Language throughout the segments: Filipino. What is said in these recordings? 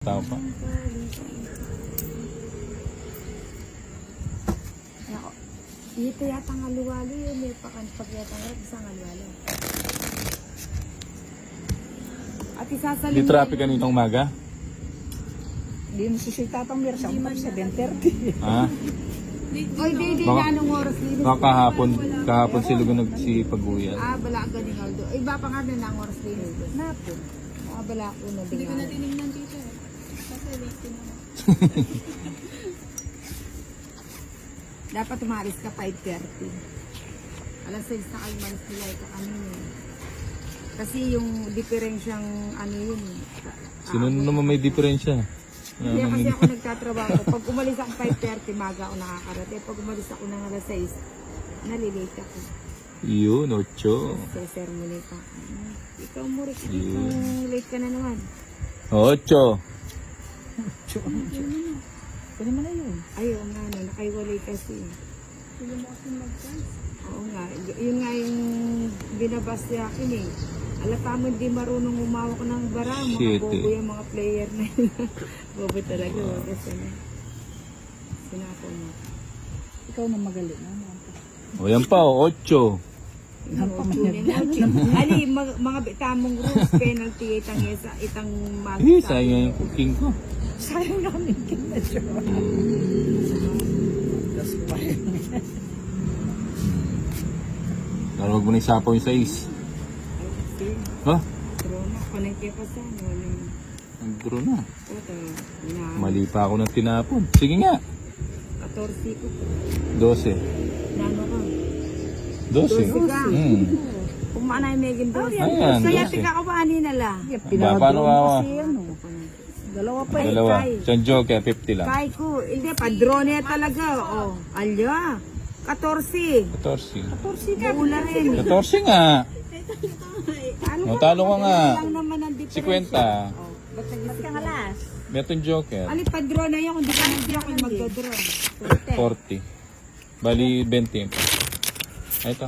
Tao pa. Ako, ito yata ng aluwalo yun. May pag yata ng isang aluwalo. At isasalim Di traffic kaninang umaga? Hindi mo susita pang meron sa 7:30. Ha? Oy, di Baka- na anong oras linis. Baka kahapon sila nagsipag-uyan. Ah, bala ka ganing Aldo. Ay, ba pa nga na ang oras linis. Napo. Ah, bala ko na din. Hindi ko na tinignan dito eh. Kasi late ko na. Dapat umalis ka 5:30. Alas 6 na kayo malis nila ito kanina. Kasi yung diferensyang ano yun. Sino naman may diferensya? Hindi kasi ako nagtatrabaho. Pag umalis ako 5:30, maga ako nakakarating. Pag umalis ako ng alas 6, nalilate ako. Yun, ocho. Sa sermon pa. Ikaw mo rin. Yun. Late ka na naman. Ocho. Pwede mo na yun. Ayaw nga, no, nakaiwalay kasi. Hindi mo kasi mag-chance. Oo nga. Yun nga yung binabas niya akin eh. Alata mo hindi marunong umawak ng bara. Mga Shit, bobo eh. yung mga player na yun. Bobo talaga. Kasi na. Sinapo mo. Ikaw na magaling. O yan pa, ocho. Ali, mga tamong rules, penalty, itang Eh, sayang yung cooking ko. Sayang namin kita siya. That's fine. Huwag mo na isapaw yung sais. Ha? Drone, panagkaya pa sa ano. Nag-draw na. Ito, Mali pa ako ng tinapon. Sige nga. 14 ko. 12. Nano ka? 12. 12 ka. Kung maanay megin doon. Ayan, Kaya 12. pikakawani nala. Paano wawa? Dalawa pa eh. Dalawa. Kay. Siyang joke, 50 lang. Kay ko. Hindi, padrone talaga. Oh, alya. 14. 14. 14 ka. Buula rin. 14 nga. Ano Talo ka nga. lang naman ang diferensya. 50. Oh, ba't Ba't ka nga last? Metong joker. Ali, padrone na yun. Kung di ka nag-draw, kung magdodraw. 40. Bali, 20. Ay, ito.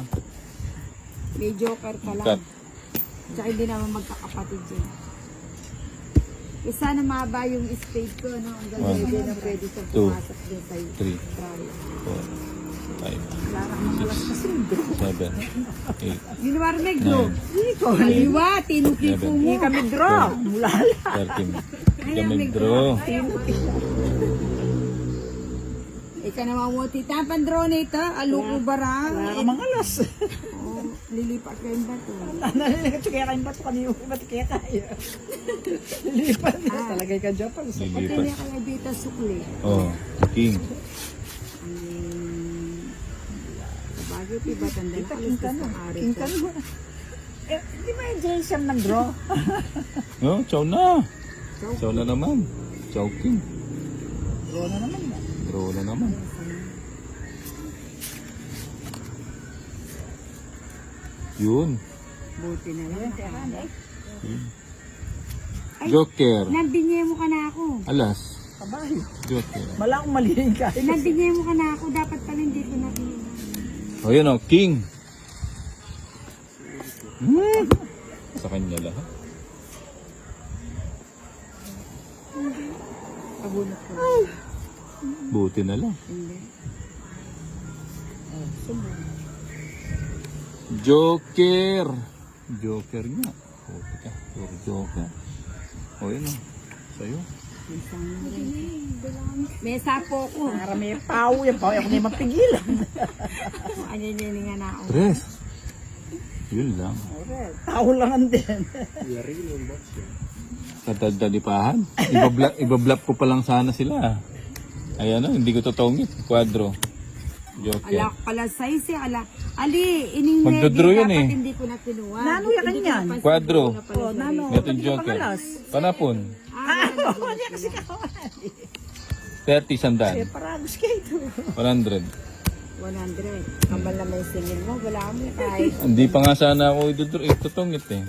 May joker ka lang. Cut. Tsaka hindi naman magkakapatid yun. Eh, sana mahaba yung spade ko, no? Ang galing One, hindi na pwede sa two, pumasok din sa'yo. 3, Sorry. 4, 5, 6, 7, 8, Yun war negro. 9, Aliwa, tinukipo mo. Hindi kami draw. Mula lang. 13. Kami draw. Ika naman mo, tita, pandrone ito. Aluko barang. Wala ka mga alas. Oh, lilipat ka yung bato. Nalilikat kaya kayo ba't kanino? Ba't kaya kaya? Lilipat na. Talagay ka dyan pa. Pati Lilipat. niya kaya dito sukli. Oh, king. Bagay, piba, tanda na. Alas King ka gusto na. araw King ka. ka na. Eh, di ba yung Jason nag-draw? No, chow na. Chow na naman. Chow king. Draw na naman ba? Draw na naman. Yun. Buti na lang. Ay, Joker. nabinye mo ka na ako. Alas. Kabay. Joker. Wala akong malihin ka. Nabinye mo ka na ako. Dapat pala hindi ko nakinig. O yun o, king. Sa kanya lahat. Pabunot ko. Buti na lang. Hindi. Joker. Joker nga. Buti ka. Pure joker. O yun o. Sa'yo. May sapo ko. Para may pao. Yung pao. Ako na yung mapigilan. Ano yun nga na ako. Tres. Yun lang. Tao lang ang din. Kataldalipahan. Ibablap ko pa lang sana sila. Ayan o, hindi ko totongit. Quadro. Joker. Ala pala size eh. Ala. Ali, ining Magdodraw yun dapat eh. hindi ko na kinuha. Nano yan Hindi ko kanyan? napansin, Quadro. hindi ko na pala Oh, nano. sarili. Metong joker. Panapon. Hindi kasi kawan. 30 sandaan. Eh, paragos kayo ito. 100. 100. Kamal na may singil mo. Wala mo kahit. Hindi pa nga sana ako itutungit eh.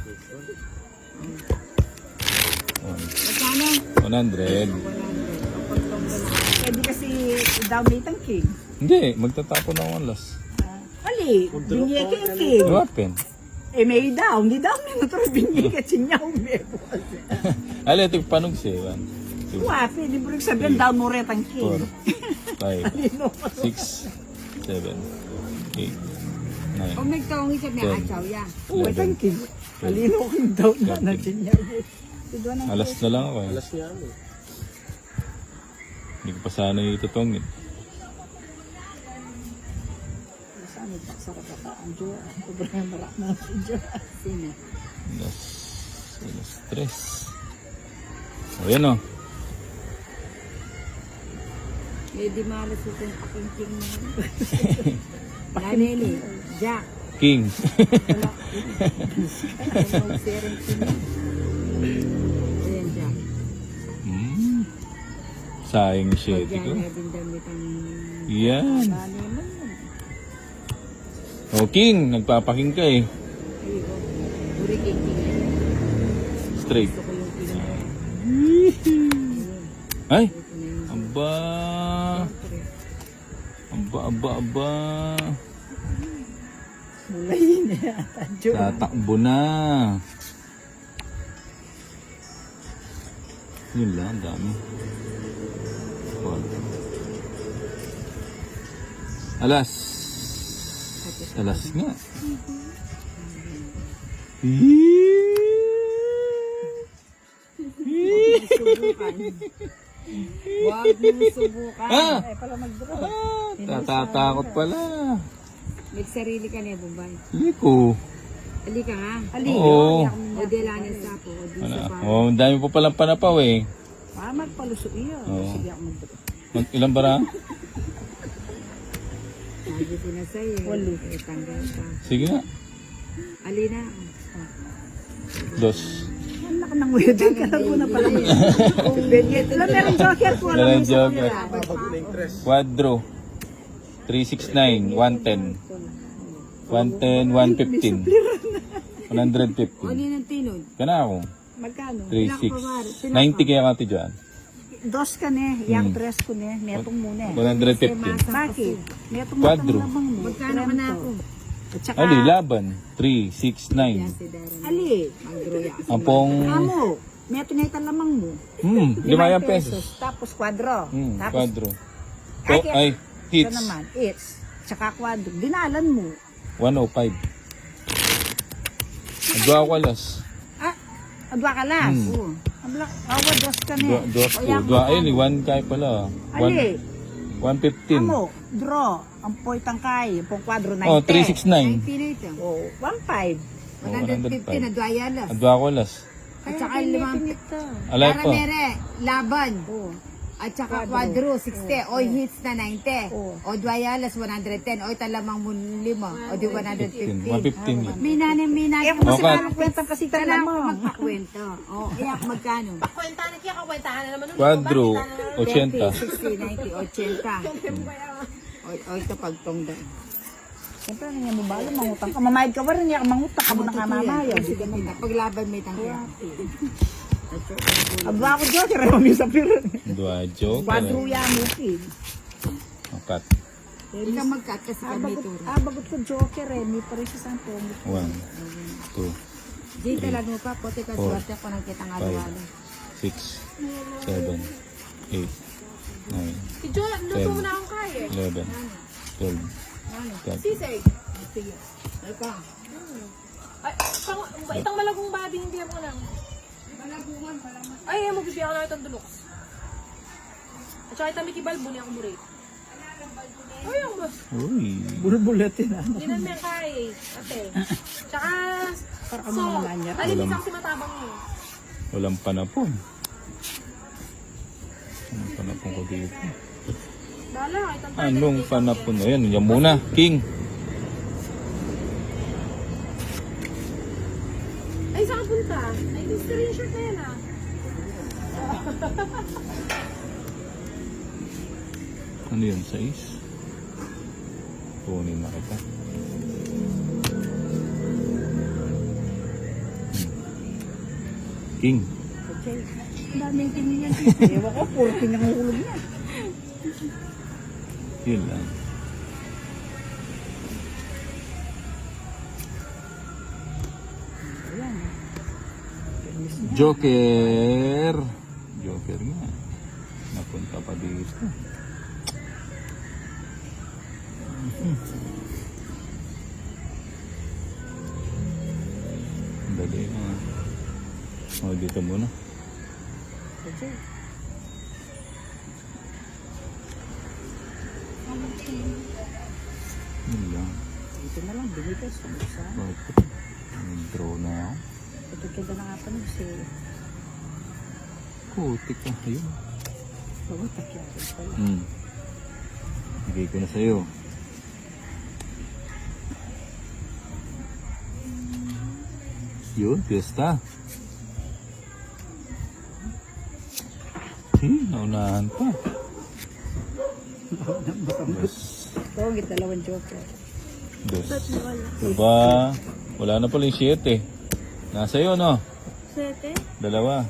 Magkano? 100. 100. Pwede kasi i-download ang king. Hindi, magtatapon ako ang last. Ali, binye ka yung king. Weapon. Eh, may down. Di down na ito. Binye ka sinyaw. Alay, ito panog siya. Wapi, di mo rin sabihin down mo rin ang 4, king. 5, 6, 7, 8, 9. Kung may taong isa, may Ten. achaw ya. Uy, ang king. Alino king down na natin niya. Ito na. Alas na lang ako eh. Alas niya Hindi ko pa sana itutongin. Saan ito? Sarap ka ang Diyo. Sobrang marak na si Diyo. Sino? Alas 3. O yan o. May di malas ito yung paking-king mo. Laneli, Jack. King. Ano serang sino? Ayan, Jack. Sayang O, shit Jack, ko. may din damit ang... Yan. Ano naman yun? O King, nagpapaking ka eh. Ayun, puri king. Straight. Gusto ko yung king na yan. Ay! Ito na yung Aba! Aba. Mula yun eh. Diyo. Tatakbo na. Yun lang, ang dami. Alas nga. subukan. Huwag mo subukan. Ah! Ay, pala mag-draw. Tatatakot pala. May sarili ka niya, Bombay. Hindi ko. Ali ka nga. Oo. O di lang yung sapo. O di sa pa. Oh, ang dami pa palang panapaw eh. Ah, magpaluso iyo. Oo. Sige ako mag-draw. Ilan bara? Sabi ko na sa'yo. Walo. Eh, tanggal ka. Sige nga. Ali na. 2. Anak ng weird. Katago na pala. Alam, meron joker ko. Alam Meron mo sa joker. kanila. Quadro. 369, 110. 110, 115. 150. O di ng tinod. Kana ako. Magkano? 36. 90 kaya kati dyan. Dos ka ne. Yang dress ko ne. Netong muna. 115. Bakit? Netong Quadro. matang mo. Magkano man ako? At saka, Ali, laban. 3, 6, 9. Si Darren. ali, Magdroya. Ampong, amo, neto na italamang mo. 5 pesos. Tapos quadro. Tapos, Quadro. Oh, ay, ito hits. naman, it's. Tsaka quadro. Dinalan mo. 105. Adwa ko alas. Ah, adwa ka las. Oo. Abla, awa, dos ka ne. Dua ko. Dua, ayun, 1 kay pala. Ali, 115. amo, draw. Ang poitang kay. Pong quadro 90. Oh, 369. 90 na ito. Oh, 1.5. 150 na duayalas. Adwa ko alas. At saka limang... Alay Para pa. mere, laban. Oh. At saka quadro, 60. Oy, hits na 90. Oo. O duayalas, 110. Oy, talamang mo 5. O di 115. 150. May nanay. Kaya kung Okay. kasi kwentang kasi Kailangan ko talamang. magpakwento. O, iyak magkano? Quadro, 80. 60, 90, 80. O, ito pagtongda. Siyempre, ano mo ba? Mangutang ka. Mamayad ka ba rin? Hindi ka mangutang. Amo na ka mamayaw. Sige, paglaban may tangkya. Abba ako dyan. Kaya kami sa piro. Dua joke. Quadro yan mo, kid. Apat. Ikaw mag-cut kasi kami ito. Bagot ko joker eh. May pa rin sa sampo. 1, 2, Jay, talaga mo pa. Puti ka suwerte ko nang kitang araw-araw. 6, 7, 8, 9, Ijo, luto mo na akong kaya. 11, 12, 13. Sisig. Sige. Ika. Ay, itang malagong babi, hindi mo lang. Ay, mo bibigyan ko na itong dulok. At saka itang Mickey Balbo niya akong murit. Ay, ang mas. Uy. Bulbulatin na. Hindi na may kaya, ate. Tsaka, so, alimis ako si matabang mo. Walang panapon. Walang panapon ko dito. Bala, itang tayo. Anong panapon? Ayan, yan muna. King. Ay, saan ka punta? Ay, mystery shirt na yan ah. Ano yun? 6? Kunin na kita. King. Okay. Ang daming tingin yan. Ewan ko, puro pinangulog niya. Yun lang. Joker. Joker. joker nga. Napunta pa dito. Dali na. O, dito muna. Yun lang. Ito na lang, binigas. Okay. Draw na ako. Ito kada na nga pa nung sale. Putik ka. Ayun. Mabutak yan pala. Bigay ko na sa'yo. Yun, piyesta. Naunahan pa. Dos. Tawag ito, dalawang joker. Dos. Diba? Wala na pala yung 7. Nasa iyo, no? 7? Dalawa.